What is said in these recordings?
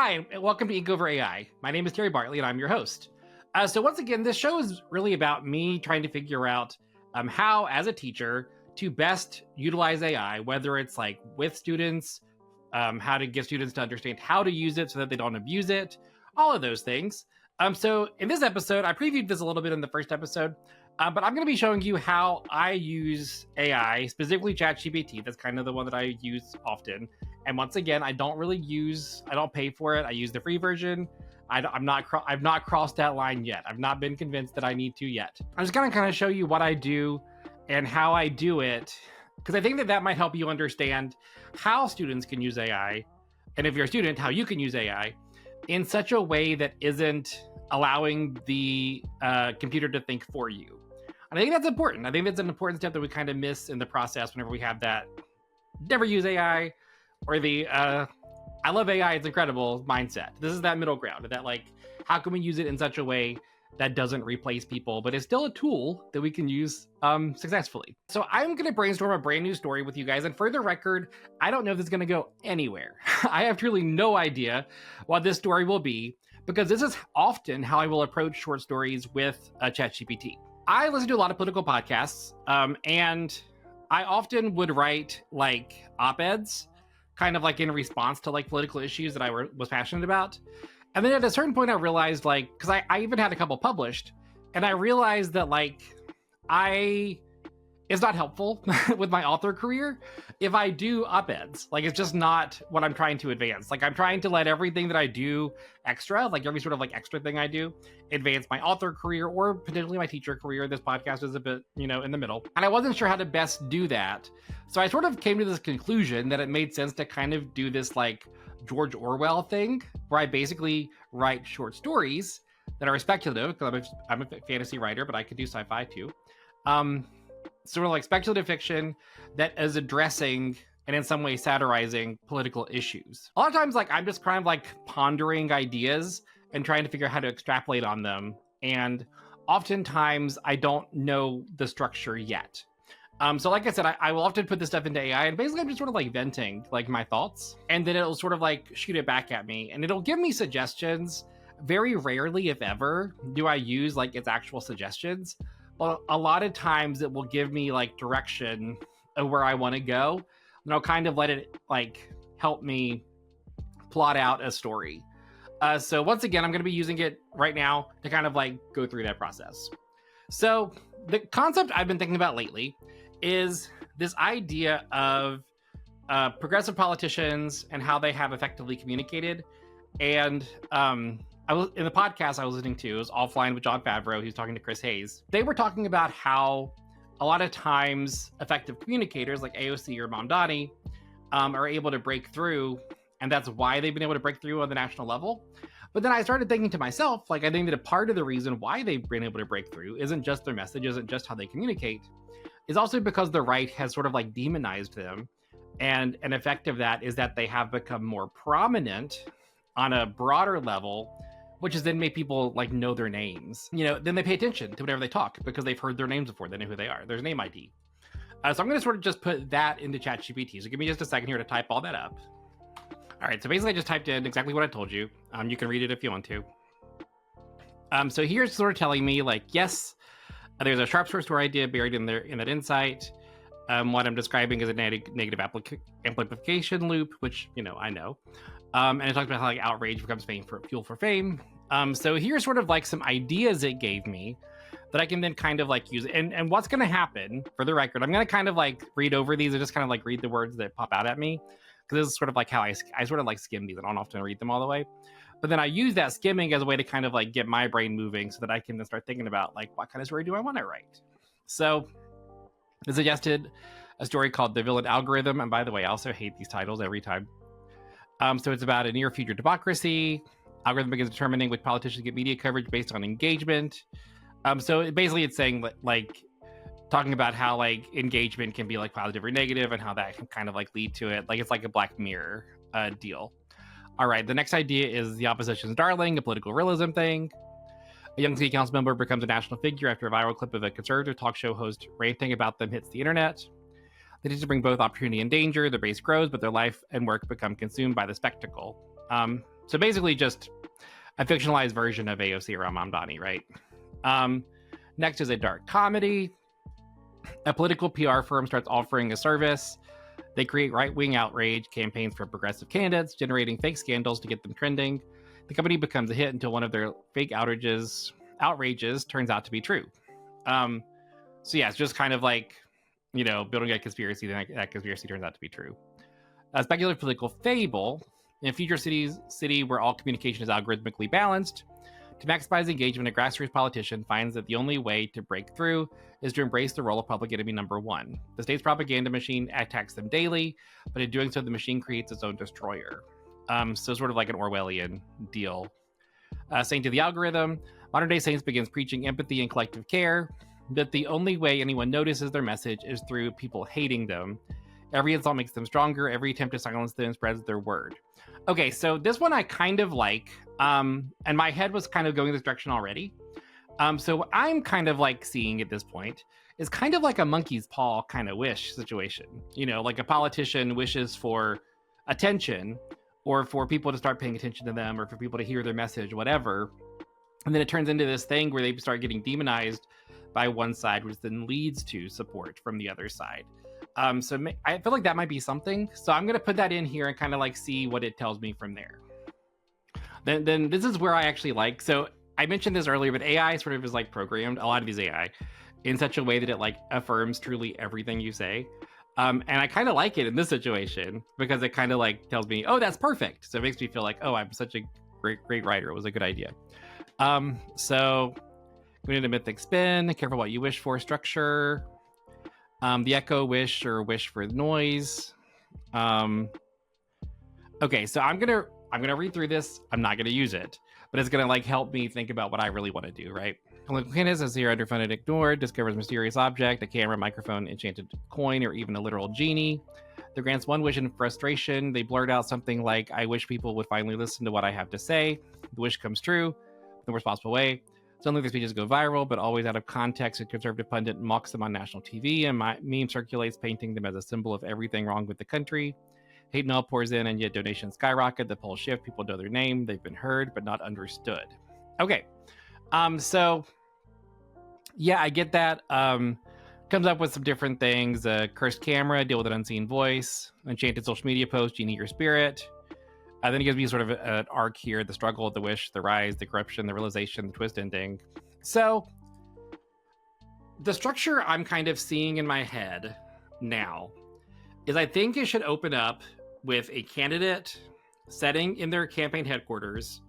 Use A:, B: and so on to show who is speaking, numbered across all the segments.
A: Hi, and welcome to Ink Over AI. My name is Terry Bartley, and I'm your host. So once again, this show is really about me trying to figure out how, as a teacher, to best utilize AI, whether it's like with students, how to get students to understand how to use it so that they don't abuse it, all of those things. So in this episode, I previewed this a little bit in the first episode, but I'm going to be showing you how I use AI, specifically ChatGPT. That's kind of the one that I use often. And once again, I don't pay for it. I use the free version. I've not crossed that line yet. I've not been convinced that I need to yet. I'm just going to kind of show you what I do and how I do it, because I think that might help you understand how students can use AI, and if you're a student, how you can use AI in such a way that isn't allowing the computer to think for you. And I think that's important. I think that's an important step that we kind of miss in the process whenever we have that never use AI or the I love AI, it's incredible mindset. This is that middle ground, that like, how can we use it in such a way that doesn't replace people, but it's still a tool that we can use successfully. So I'm going to brainstorm a brand new story with you guys. And for the record, I don't know if this is going to go anywhere. I have truly no idea what this story will be, because this is often how I will approach short stories with ChatGPT. I listen to a lot of political podcasts, and I often would write like op-eds, kind of like in response to like political issues that I was passionate about. And then at a certain point I realized, like, because I even had a couple published, and I realized that like it's not helpful with my author career if I do op-eds. Like, it's just not what I'm trying to advance. Like, I'm trying to let everything that I do extra, like every sort of like extra thing I do, advance my author career or potentially my teacher career. This podcast is a bit, in the middle. And I wasn't sure how to best do that. So I sort of came to this conclusion that it made sense to kind of do this like George Orwell thing, where I basically write short stories that are speculative, because I'm a fantasy writer, but I could do sci-fi too. Sort of like speculative fiction that is addressing and in some way satirizing political issues. A lot of times, like, I'm just kind of like pondering ideas and trying to figure out how to extrapolate on them. And oftentimes I don't know the structure yet. So like I said, I will often put this stuff into AI, and basically I'm just sort of like venting like my thoughts, and then it'll sort of like shoot it back at me, and it'll give me suggestions. Very rarely, if ever, do I use like its actual suggestions. Well, a lot of times it will give me like direction of where I want to go, and I'll kind of let it like help me plot out a story. So once again, I'm going to be using it right now to kind of like go through that process. So the concept I've been thinking about lately is this idea of progressive politicians and how they have effectively communicated. And I was in the podcast I was listening to, it was Offline with John Favreau. He was talking to Chris Hayes. They were talking about how a lot of times effective communicators like AOC or Mamdani are able to break through, and that's why they've been able to break through on the national level. But then I started thinking to myself, like, I think that a part of the reason why they've been able to break through isn't just their message, isn't just how they communicate, is also because the right has sort of like demonized them. And an effect of that is that they have become more prominent on a broader level, which has then made people like know their names. Then they pay attention to whenever they talk because they've heard their names before. They know who they are. There's name ID. So I'm going to sort of just put that into ChatGPT. So give me just a second here to type all that up. All right, so basically I just typed in exactly what I told you. You can read it if you want to. So here's sort of telling me like, yes, there's a sharp source story idea buried in there in that insight. What I'm describing is a negative amplification loop, which, I know. And it talks about how like outrage becomes fuel for fame. So here's sort of like some ideas it gave me that I can then kind of like use. And what's going to happen, for the record, I'm going to kind of like read over these and just kind of like read the words that pop out at me, because this is sort of like how I sort of like skim these. I don't often read them all the way. But then I use that skimming as a way to kind of like get my brain moving so that I can then start thinking about like, what kind of story do I want to write? So I suggested a story called The Villain Algorithm. And by the way, I also hate these titles every time. So it's about a near future democracy. Algorithm begins determining which politicians get media coverage based on engagement. So basically it's saying like talking about how like engagement can be like positive or negative, and how that can kind of like lead to it. Like, it's like a Black Mirror deal. All right, the next idea is the opposition's darling, a political realism thing. A young city council member becomes a national figure after a viral clip of a conservative talk show host ranting about them hits the internet. They need to bring both opportunity and danger. Their base grows, but their life and work become consumed by the spectacle. So basically just a fictionalized version of AOC or Mamdani, right? Next is a dark comedy. A political PR firm starts offering a service. They create right-wing outrage campaigns for progressive candidates, generating fake scandals to get them trending. The company becomes a hit until one of their fake outrages turns out to be true. So yeah, it's just kind of like, building a conspiracy, then that conspiracy turns out to be true. A speculative political fable. In a future city where all communication is algorithmically balanced, to maximize engagement, a grassroots politician finds that the only way to break through is to embrace the role of public enemy number one. The state's propaganda machine attacks them daily, but in doing so, the machine creates its own destroyer. So sort of like an Orwellian deal. Saint to the algorithm. Modern-day Saints begins preaching empathy and collective care, that the only way anyone notices their message is through people hating them. Every insult makes them stronger. Every attempt to silence them spreads their word. Okay, so this one I kind of like, and my head was kind of going this direction already. So what I'm kind of like seeing at this point is kind of like a monkey's paw kind of wish situation. Like a politician wishes for attention, or for people to start paying attention to them, or for people to hear their message, whatever. And then it turns into this thing where they start getting demonized by one side, which then leads to support from the other side. So I feel like that might be something. So I'm going to put that in here and kind of like see what it tells me from there. Then this is where I actually like, so I mentioned this earlier, but AI sort of is like programmed, a lot of these AI, in such a way that it like affirms truly everything you say. And I kind of like it in this situation because it kind of like tells me, oh, that's perfect. So it makes me feel like, oh, I'm such a great writer. It was a good idea. So we need a mythic spin, careful what you wish for structure. The echo wish or wish for noise. Okay, so I'm gonna read through this. I'm not gonna use it, but it's gonna like help me think about what I really want to do, right? Political candidates is here underfunded and ignored, discovers mysterious object, a camera, microphone, enchanted coin, or even a literal genie. That grants one wish in frustration. They blurt out something like, I wish people would finally listen to what I have to say. The wish comes true in the worst possible way. Suddenly their speeches go viral, but always out of context. A conservative pundit mocks them on national TV, and my meme circulates, painting them as a symbol of everything wrong with the country. Hate mail pours in, and yet donations skyrocket. The polls shift. People know their name. They've been heard, but not understood. Okay. So, yeah, I get that. Comes up with some different things. Cursed camera, deal with an unseen voice. Enchanted social media post, genie your spirit. Then it gives me sort of an arc here, the struggle, the wish, the rise, the corruption, the realization, the twist ending. So the structure I'm kind of seeing in my head now is I think it should open up with a candidate setting in their campaign headquarters,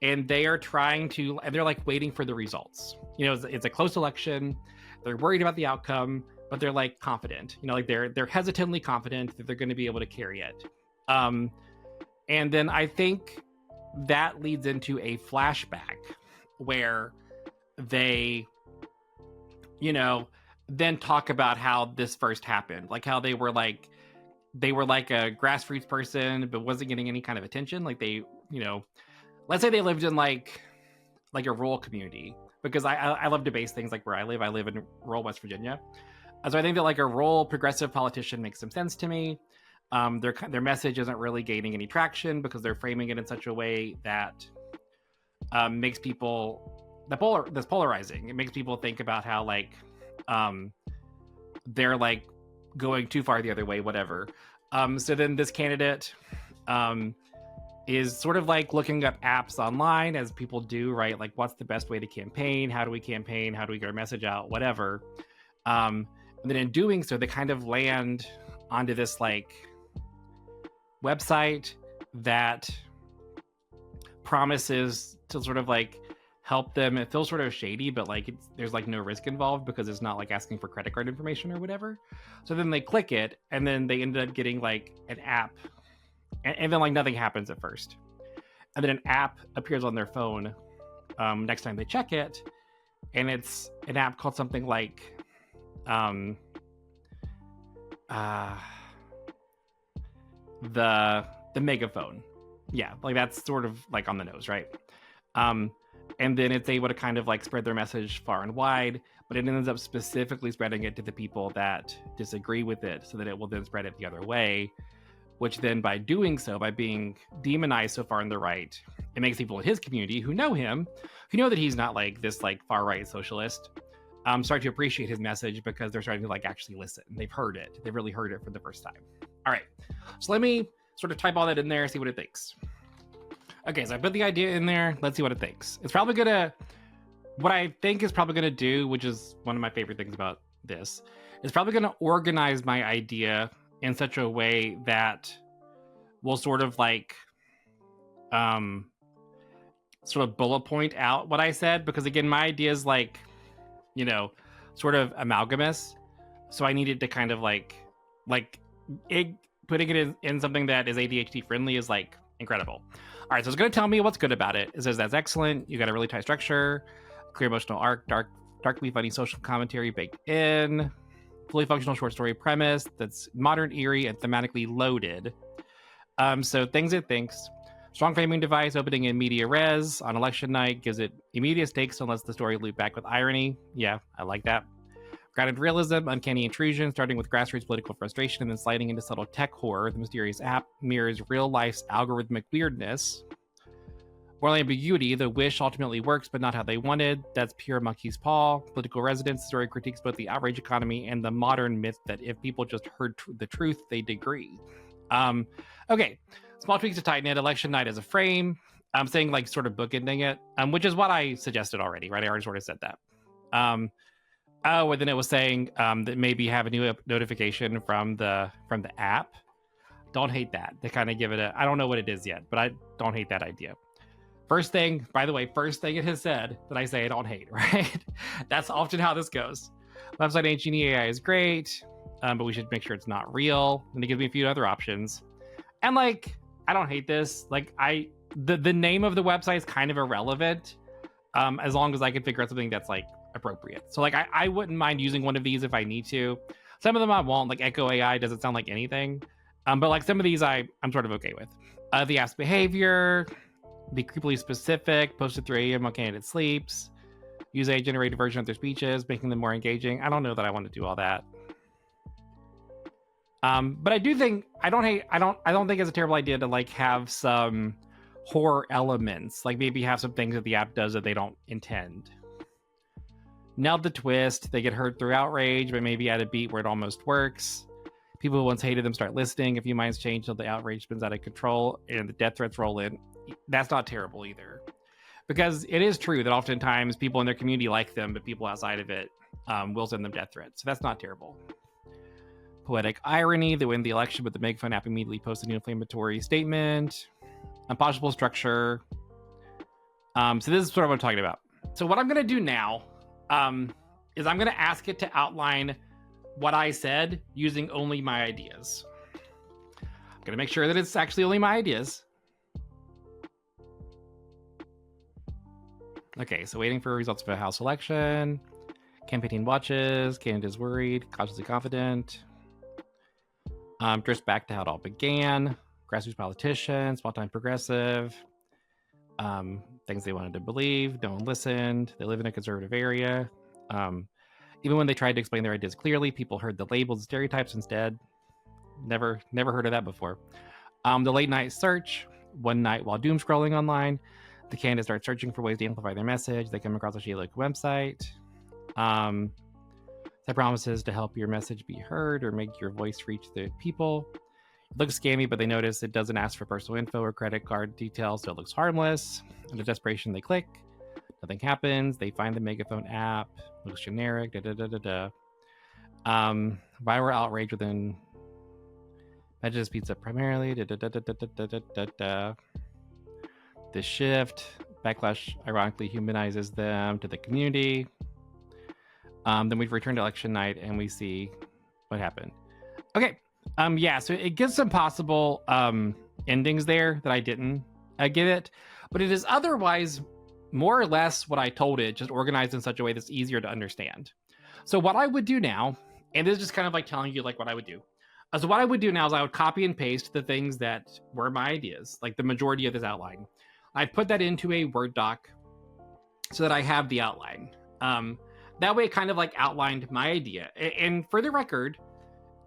A: and they are they're like waiting for the results. It's a close election. They're worried about the outcome, but they're like confident, like they're hesitantly confident that they're going to be able to carry it. And then I think that leads into a flashback where they, then talk about how this first happened, like how they were like a grassroots person, but wasn't getting any kind of attention. Like they, let's say they lived in like a rural community, because I love to base things like where I live in rural West Virginia. So I think that like a rural progressive politician makes some sense to me. Their message isn't really gaining any traction because they're framing it in such a way that makes people that's polarizing. It makes people think about how like they're like going too far the other way, whatever. So then this candidate is sort of like looking up apps online, as people do, right? Like, what's the best way to campaign? How do we campaign? How do we get our message out? Whatever. And then in doing so, they kind of land onto this like website that promises to sort of like help them. It feels sort of shady, but like there's like no risk involved because it's not like asking for credit card information or whatever. So then they click it, and then they ended up getting like an app, and then like nothing happens at first, and then an app appears on their phone next time they check it, and it's an app called something like the megaphone. Yeah, like that's sort of like on the nose, right? And then it's able to kind of like spread their message far and wide, but it ends up specifically spreading it to the people that disagree with it, so that it will then spread it the other way. which then by doing so, by being demonized so far on the right, it makes people in his community who know him, who know that he's not like this like far right socialist, start to appreciate his message because they're starting to like actually listen. They've heard it. They've really heard it for the first time. All right, so let me sort of type all that in there, see what it thinks. Okay, so I put the idea in there. Let's see what it thinks. It's probably gonna, what I think is probably gonna do, which is one of my favorite things about this, is probably gonna organize my idea in such a way that will sort of like, sort of bullet point out what I said, because again, my idea is like, you know, sort of amalgamous. So I needed to kind of like putting it in something that is ADHD friendly is like incredible. All right, so it's going to tell me what's good about it. It says that's excellent. You got a really tight structure, clear emotional arc, darkly funny social commentary baked in, fully functional short story premise that's modern, eerie, and thematically loaded. So things it thinks. Strong framing device, opening in media res on election night, gives it immediate stakes and lets the story loop back with irony. Yeah, I like that. Grounded realism, uncanny intrusion, starting with grassroots political frustration and then sliding into subtle tech horror. The mysterious app mirrors real life's algorithmic weirdness. Moral ambiguity, the wish ultimately works, but not how they wanted. That's pure monkey's paw. Political resonance, the story critiques both the outrage economy and the modern myth that if people just heard the truth, they'd agree. Okay, small tweaks to tighten it. Election night as a frame. I'm saying like sort of bookending it, which is what I suggested already, right? I already sort of said that. Oh, and then it was saying that maybe have a new notification from the app. Don't hate that. They kind of give it a, I don't know what it is yet, but I don't hate that idea. First thing, by the way, first thing it has said that I say I don't hate, right? That's often how this goes. Website ain't Genie AI is great, but we should make sure it's not real. And it gives me a few other options. And like, I don't hate this. Like the name of the website is kind of irrelevant, as long as I can figure out something that's like appropriate. So like I wouldn't mind using one of these if I need to. Some of them I won't, like Echo AI doesn't sound like anything. But like some of these I'm sort of okay with. The app's behavior, be creepily specific, post at 3 a.m. while candidate sleeps, use a generated version of their speeches, making them more engaging. I don't know that I want to do all that. But I do think I don't think it's a terrible idea to like have some horror elements, like maybe have some things that the app does that they don't intend. Nailed the twist. They get hurt through outrage, but maybe add a beat where it almost works. People who once hated them start listening. A few minds change until the outrage spins out of control and the death threats roll in. That's not terrible either. Because it is true that oftentimes people in their community like them, but people outside of it will send them death threats. So that's not terrible. Poetic irony. They win the election, but the megaphone app immediately posts a new inflammatory statement. Impossible structure. So this is sort of what I'm talking about. So what I'm going to do now is I'm going to ask it to outline what I said using only my ideas. I'm going to make sure that it's actually only my ideas. Okay, so waiting for results of a House election. Campaign watches. Candidates worried. Cautiously confident. Drifts back to how it all began. Grassroots politician. Small-time progressive. Things they wanted to believe. No one listened. They live in a conservative area. Even when they tried to explain their ideas clearly, people heard the labels and stereotypes instead. Never heard of that before. The late night search. One night while doom scrolling online, the candidates start searching for ways to amplify their message. They come across a Sheila website that promises to help your message be heard or make your voice reach the people. It looks scammy, but they notice it doesn't ask for personal info or credit card details, so it looks harmless. In desperation, they click. Nothing happens. They find the megaphone app. Looks generic. Viral outrage within Vegeta's Pizza primarily. The shift. Backlash ironically humanizes them to the community. Then we return to election night and we see what happened. Okay. Yeah, so it gives some possible endings there that I didn't give it, but it is otherwise more or less what I told it, just organized in such a way that's easier to understand. So what I would do now, and this is just kind of like telling you like what I would do. So what I would do now is I would copy and paste the things that were my ideas, like the majority of this outline. I'd put that into a Word doc so that I have the outline. That way it kind of like outlined my idea. And for the record,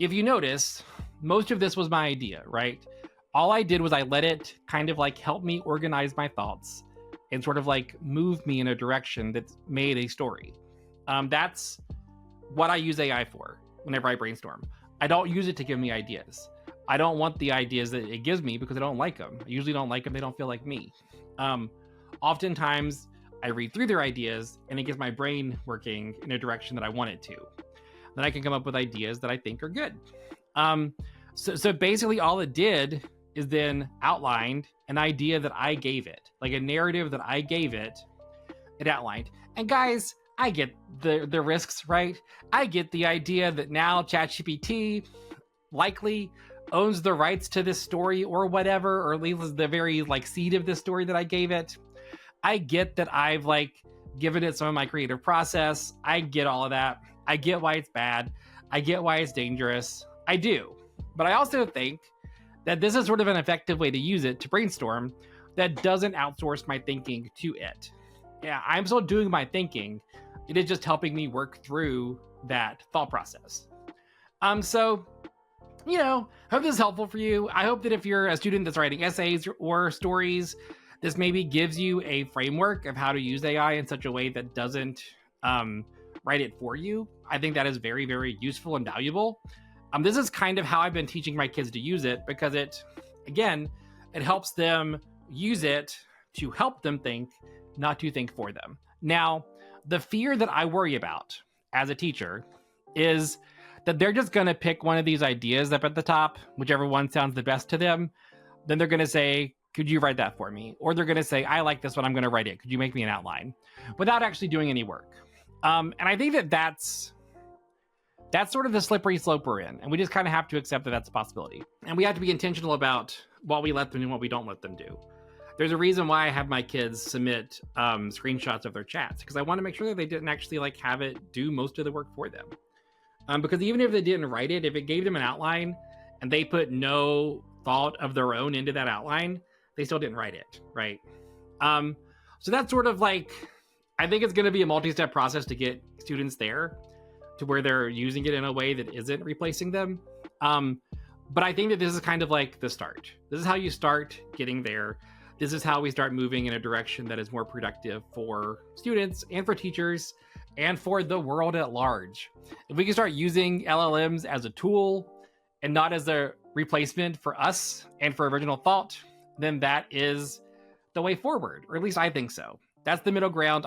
A: if you notice, most of this was my idea, right? All I did was I let it kind of like help me organize my thoughts and sort of like move me in a direction that made a story. That's what I use AI for whenever I brainstorm. I don't use it to give me ideas. I don't want the ideas that it gives me because I don't like them. I usually don't like them. They don't feel like me. Oftentimes, I read through their ideas and it gets my brain working in a direction that I want it to. Then I can come up with ideas that I think are good. So basically all it did is then outlined an idea that I gave it, like a narrative that I gave it, it outlined. And guys, I get the risks, right? I get the idea that now ChatGPT likely owns the rights to this story or whatever, or at least the very like seed of this story that I gave it. I get that I've like given it some of my creative process. I get all of that. I get why it's bad. I get why it's dangerous. I do. But I also think that this is sort of an effective way to use it to brainstorm that doesn't outsource my thinking to it. Yeah, I'm still doing my thinking. It is just helping me work through that thought process. So, you know, hope this is helpful for you. I hope that if you're a student that's writing essays or stories, this maybe gives you a framework of how to use AI in such a way that doesn't write it for you. I think that is very, very useful and valuable. This is kind of how I've been teaching my kids to use it because it helps them use it to help them think, not to think for them. Now, the fear that I worry about as a teacher is that they're just going to pick one of these ideas up at the top, whichever one sounds the best to them. Then they're going to say, could you write that for me? Or they're going to say, I like this one, I'm going to write it. Could you make me an outline? Without actually doing any work. And I think that that's sort of the slippery slope we're in. And we just kind of have to accept that that's a possibility. And we have to be intentional about what we let them do and what we don't let them do. There's a reason why I have my kids submit screenshots of their chats, because I want to make sure that they didn't actually like have it do most of the work for them. Because even if they didn't write it, if it gave them an outline and they put no thought of their own into that outline, they still didn't write it, right? So that's sort of like, I think it's going to be a multi-step process to get students there to where they're using it in a way that isn't replacing them. But I think that this is kind of like the start. This is how you start getting there. This is how we start moving in a direction that is more productive for students and for teachers and for the world at large. If we can start using LLMs as a tool and not as a replacement for us and for original thought, then that is the way forward, or at least I think so. That's the middle ground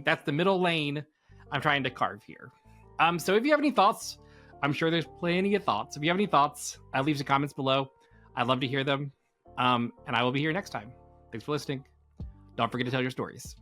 A: that's the middle lane I'm trying to carve here. So if you have any thoughts, I'm sure there's plenty of thoughts. If you have any thoughts, leave some comments below. I'd love to hear them. And I will be here next time. Thanks for listening. Don't forget to tell your stories.